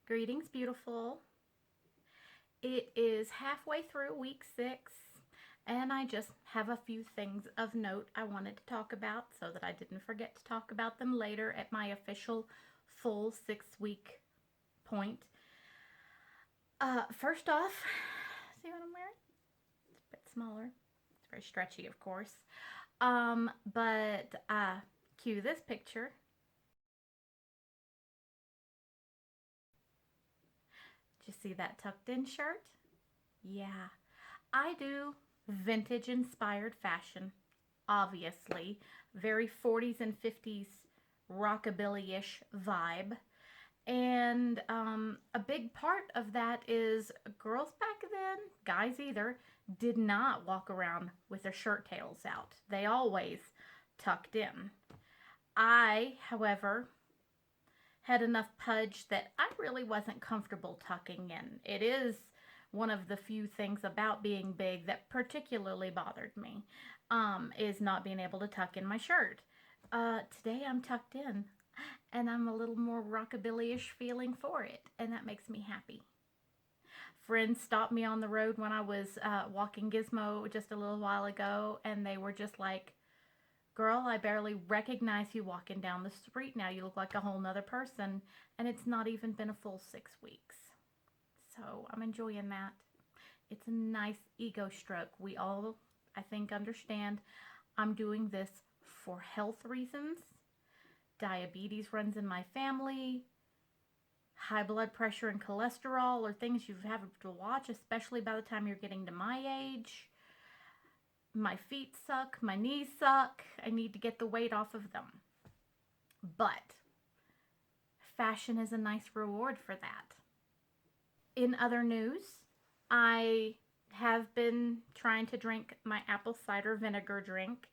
Greetings, beautiful. It is halfway through week 6, and I just have a few things of note I wanted to talk about so that I didn't forget to talk about them later at my official full 6-week point. First off, see what I'm wearing? It's a bit smaller. It's very stretchy, of course. But cue this picture. Did you see that tucked in shirt? Yeah, I do vintage inspired fashion, obviously. Very 40s and 50s rockabilly ish vibe. And a big part of that is girls back then, guys either, did not walk around with their shirt tails out. They always tucked in. I, however, had enough pudge that I really wasn't comfortable tucking in. It is one of the few things about being big that particularly bothered me, is not being able to tuck in my shirt. Today I'm tucked in, and I'm a little more rockabilly-ish feeling for it, and that makes me happy. Friends stopped me on the road when I was walking Gizmo just a little while ago, and they were just like, "Girl, I barely recognize you walking down the street now. You look like a whole nother person." And it's not even been a full 6 weeks. So I'm enjoying that. It's a nice ego stroke. We all, I think, understand I'm doing this for health reasons. Diabetes runs in my family. High blood pressure and cholesterol are things you have to watch, especially by the time you're getting to my age. My feet suck, my knees suck. I need to get the weight off of them. But fashion is a nice reward for that. In other news, I have been trying to drink my apple cider vinegar drink.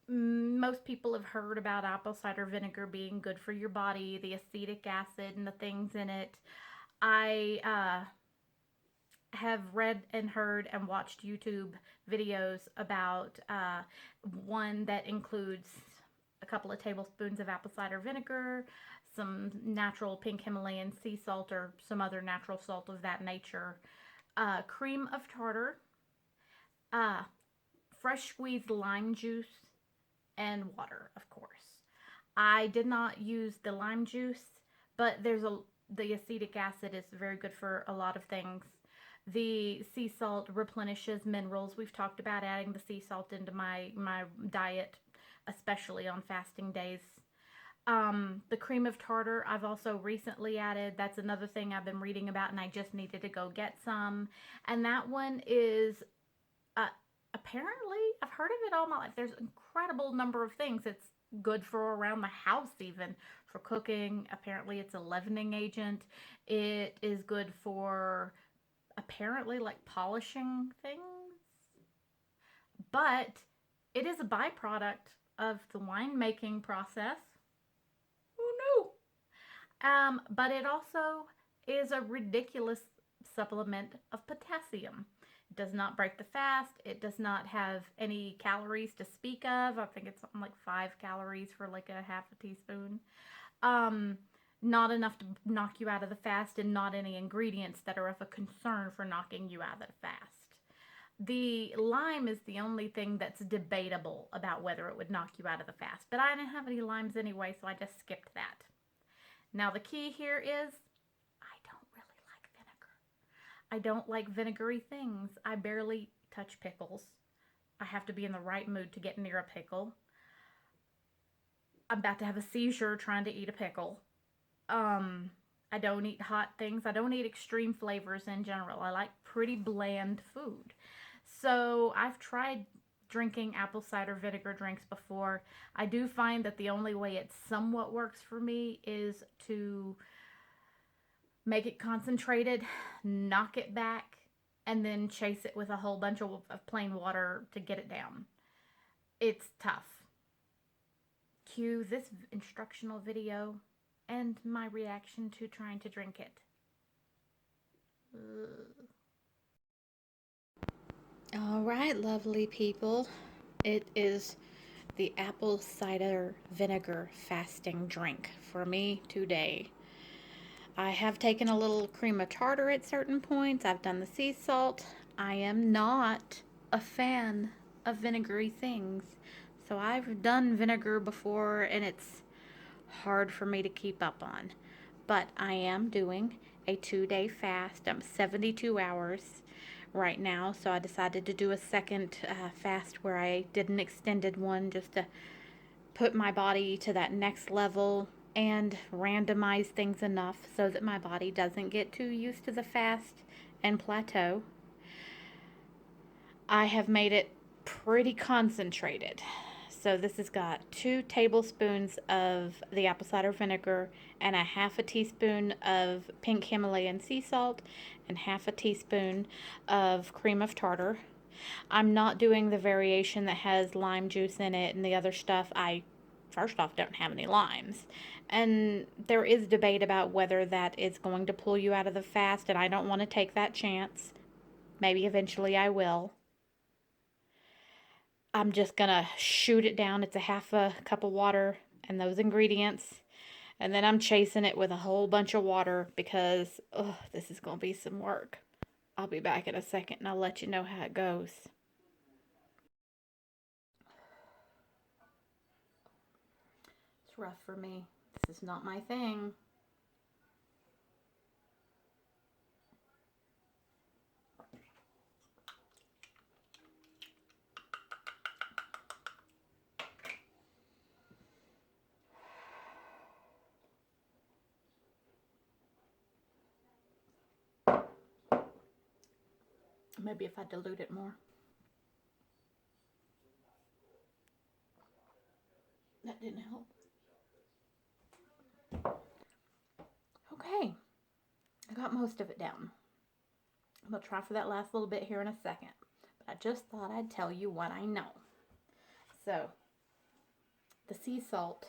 Most people have heard about apple cider vinegar being good for your body, the acetic acid and the things in it. I have read and heard and watched YouTube videos about one that includes a couple of tablespoons of apple cider vinegar, some natural pink Himalayan sea salt or some other natural salt of that nature, cream of tartar, fresh squeezed lime juice, and water, of course. I did not use the lime juice, but the acetic acid is very good for a lot of things. The sea salt replenishes minerals. We've talked about adding the sea salt into my diet, especially on fasting days. The cream of tartar I've also recently added. That's another thing I've been reading about, and I just needed to go get some. And that one is apparently, I've heard of it all my life. There's an incredible number of things. It's good for around the house, even for cooking. Apparently, it's a leavening agent. It is good for apparently like polishing things, but it is a byproduct of the winemaking process. Who knew? But it also is a ridiculous supplement of potassium. It does not break the fast. It does not have any calories to speak of. I think it's something like 5 calories for like a half a teaspoon. Not enough to knock you out of the fast, and not any ingredients that are of a concern for knocking you out of the fast. The lime is the only thing that's debatable about whether it would knock you out of the fast, but I didn't have any limes anyway, so I just skipped that. Now the key here is I don't really like vinegar. I don't like vinegary things. I barely touch pickles. I have to be in the right mood to get near a pickle. I'm about to have a seizure trying to eat a pickle. I don't eat hot things. I don't eat extreme flavors in general. I like pretty bland food. So I've tried drinking apple cider vinegar drinks before. I do find that the only way it somewhat works for me is to make it concentrated, knock it back, and then chase it with a whole bunch of plain water to get it down. It's tough. Cue this instructional video and my reaction to trying to drink it. All right, lovely people. It is the apple cider vinegar fasting drink for me today. I have taken a little cream of tartar at certain points. I've done the sea salt. I am not a fan of vinegary things. So I've done vinegar before and it's hard for me to keep up on. But I am doing a 2-day fast. I'm 72 hours right now. So I decided to do a second fast where I did an extended one just to put my body to that next level and randomize things enough so that my body doesn't get too used to the fast and plateau. I have made it pretty concentrated. So this has got 2 tablespoons of the apple cider vinegar and a half a teaspoon of pink Himalayan sea salt and half a teaspoon of cream of tartar. I'm not doing the variation that has lime juice in it and the other stuff. I, first off, don't have any limes. And there is debate about whether that is going to pull you out of the fast, and I don't want to take that chance. Maybe eventually I will. I'm just gonna shoot it down. It's a half a cup of water and those ingredients. And then I'm chasing it with a whole bunch of water because, this is gonna be some work. I'll be back in a second and I'll let you know how it goes. It's rough for me. This is not my thing. Maybe if I dilute it more. That didn't help. Okay, I got most of it down. I'm going to try for that last little bit here in a second. But I just thought I'd tell you what I know. So, the sea salt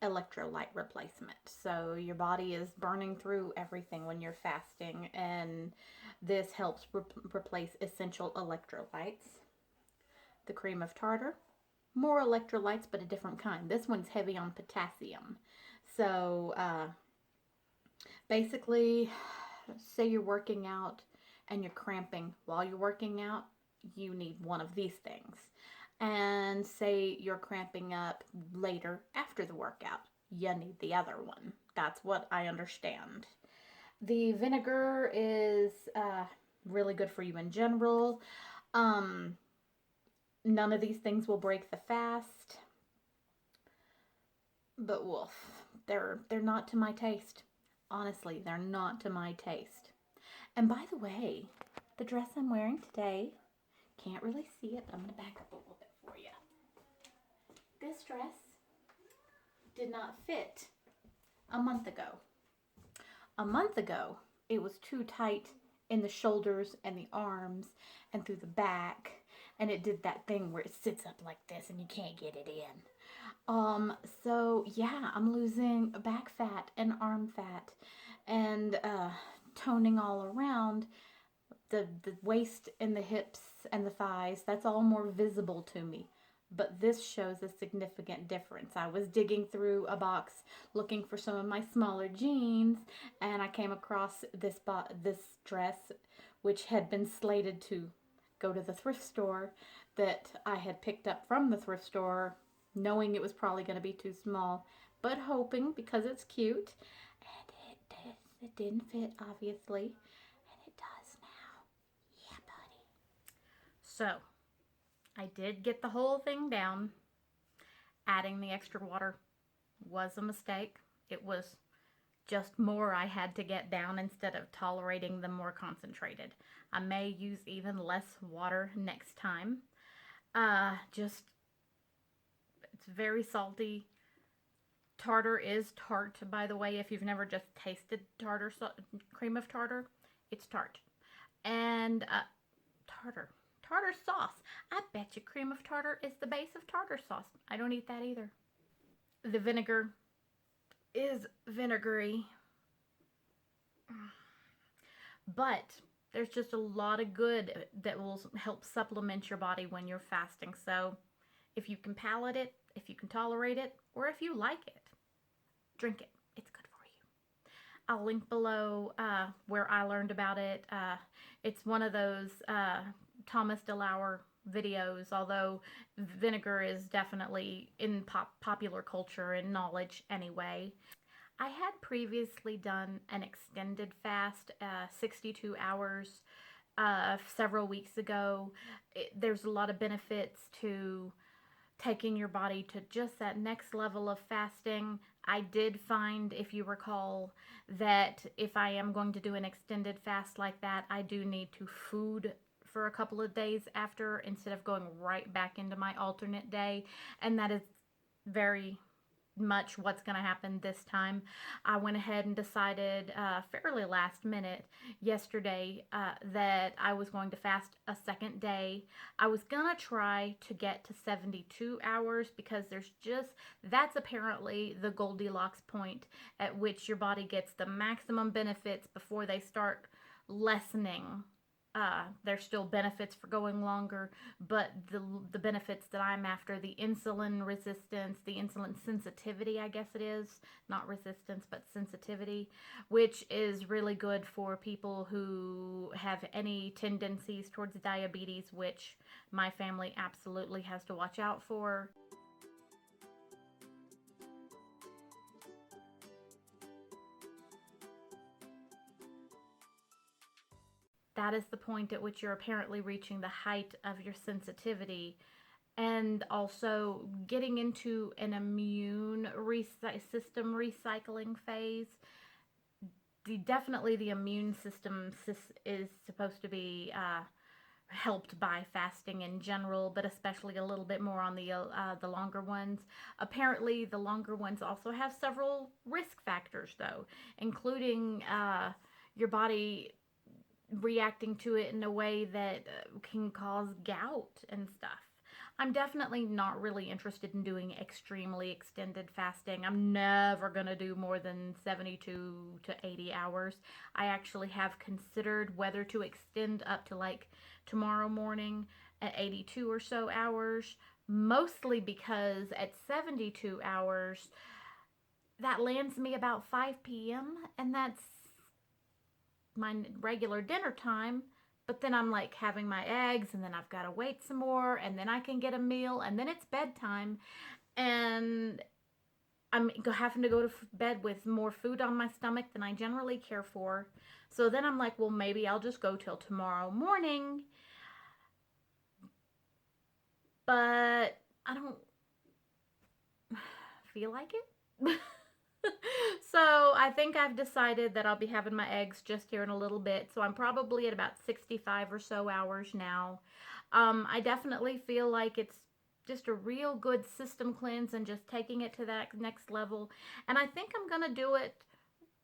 electrolyte replacement. So your body is burning through everything when you're fasting, and this helps replace essential electrolytes. The cream of tartar, more electrolytes, but a different kind. This one's heavy on potassium. So basically, say you're working out and you're cramping while you're working out, you need one of these things. And say you're cramping up later after the workout, you need the other one. That's what I understand. The vinegar is really good for you in general. None of these things will break the fast, but woof, they're not to my taste. Honestly, they're not to my taste. And by the way, the dress I'm wearing today, can't really see it, but I'm going to back up a little bit for you. This dress did not fit a month ago. A month ago, it was too tight in the shoulders and the arms and through the back, and it did that thing where it sits up like this and you can't get it in. So yeah, I'm losing back fat and arm fat and toning all around. The waist and the hips and the thighs, that's all more visible to me. But this shows a significant difference. I was digging through a box looking for some of my smaller jeans, and I came across this dress, which had been slated to go to the thrift store, that I had picked up from the thrift store, knowing it was probably going to be too small, but hoping because it's cute. And it didn't fit, obviously, and it does now. Yeah, buddy. So, I did get the whole thing down. Adding the extra water was a mistake. It was just more I had to get down instead of tolerating them more concentrated. I may use even less water next time. It's very salty. Tartar is tart, by the way. If you've never just tasted cream of tartar, it's tart. And tartar sauce. I bet you cream of tartar is the base of tartar sauce. I don't eat that either. The vinegar is vinegary, but there's just a lot of good that will help supplement your body when you're fasting. So if you can palate it, if you can tolerate it, or if you like it, drink it. It's good for you. I'll link below where I learned about it. It's one of those Thomas DeLauer videos, although vinegar is definitely in popular culture and knowledge anyway. I had previously done an extended fast, 62 hours, several weeks ago. There's a lot of benefits to taking your body to just that next level of fasting. I did find, if you recall, that if I am going to do an extended fast like that, I do need to food for a couple of days after instead of going right back into my alternate day. And that is very much what's going to happen this time. I went ahead and decided fairly last minute yesterday that I was going to fast a second day. I was going to try to get to 72 hours because that's apparently the Goldilocks point at which your body gets the maximum benefits before they start lessening. There's still benefits for going longer, but the benefits that I'm after, the insulin resistance, the insulin sensitivity, I guess it is, not resistance, but sensitivity, which is really good for people who have any tendencies towards diabetes, which my family absolutely has to watch out for. That is the point at which you're apparently reaching the height of your sensitivity, and also getting into an immune system recycling phase. Definitely the immune system is supposed to be helped by fasting in general, but especially a little bit more on the longer ones. Apparently, the longer ones also have several risk factors, though, including your body reacting to it in a way that can cause gout and stuff. I'm definitely not really interested in doing extremely extended fasting. I'm never going to do more than 72 to 80 hours. I actually have considered whether to extend up to like tomorrow morning at 82 or so hours, mostly because at 72 hours, that lands me about 5 p.m. and that's my regular dinner time, but then I'm like having my eggs and then I've got to wait some more and then I can get a meal and then it's bedtime and I'm having to go to bed with more food on my stomach than I generally care for. So then I'm like, well, maybe I'll just go till tomorrow morning. But I don't feel like it. So I think I've decided that I'll be having my eggs just here in a little bit. So I'm probably at about 65 or so hours now. I definitely feel like it's just a real good system cleanse and just taking it to that next level. And I think I'm going to do it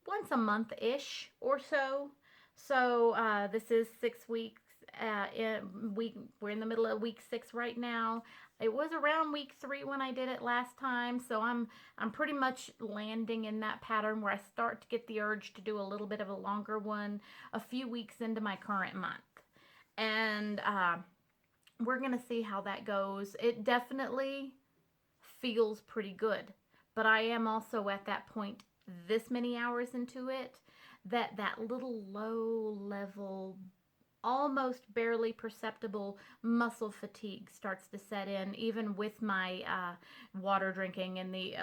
once a month-ish or so. So this is 6 weeks. We're in the middle of week 6 right now. It was around week 3 when I did it last time, so I'm pretty much landing in that pattern where I start to get the urge to do a little bit of a longer one a few weeks into my current month. And we're going to see how that goes. It definitely feels pretty good, but I am also at that point this many hours into it that little low level, almost barely perceptible muscle fatigue starts to set in, even with my water drinking and the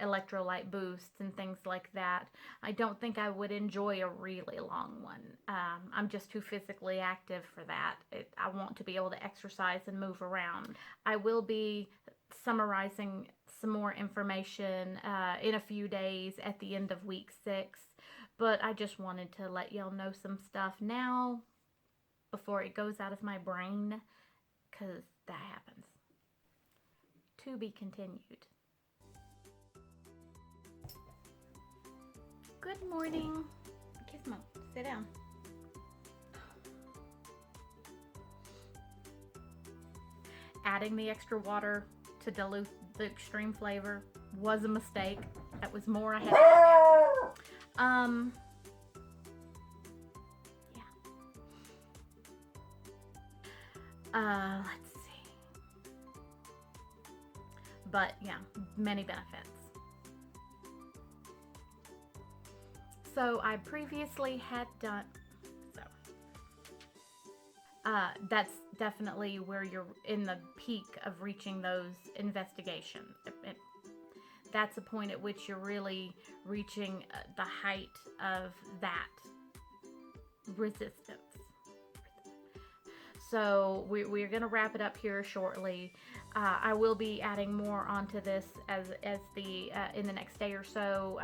electrolyte boosts and things like that. I don't think I would enjoy a really long one. I'm just too physically active for that. I want to be able to exercise and move around. I will be summarizing some more information in a few days at the end of week 6, but I just wanted to let y'all know some stuff now before it goes out of my brain, because that happens. To be continued. Good morning. Gizmo, sit down. Adding the extra water to dilute the extreme flavor was a mistake. That was more I had to add. Let's see. But yeah, many benefits. So I previously had done, so that's definitely where you're in the peak of reaching those investigations. That's a point at which you're really reaching the height of that resistance. So we're going to wrap it up here shortly. I will be adding more onto this as the in the next day or so.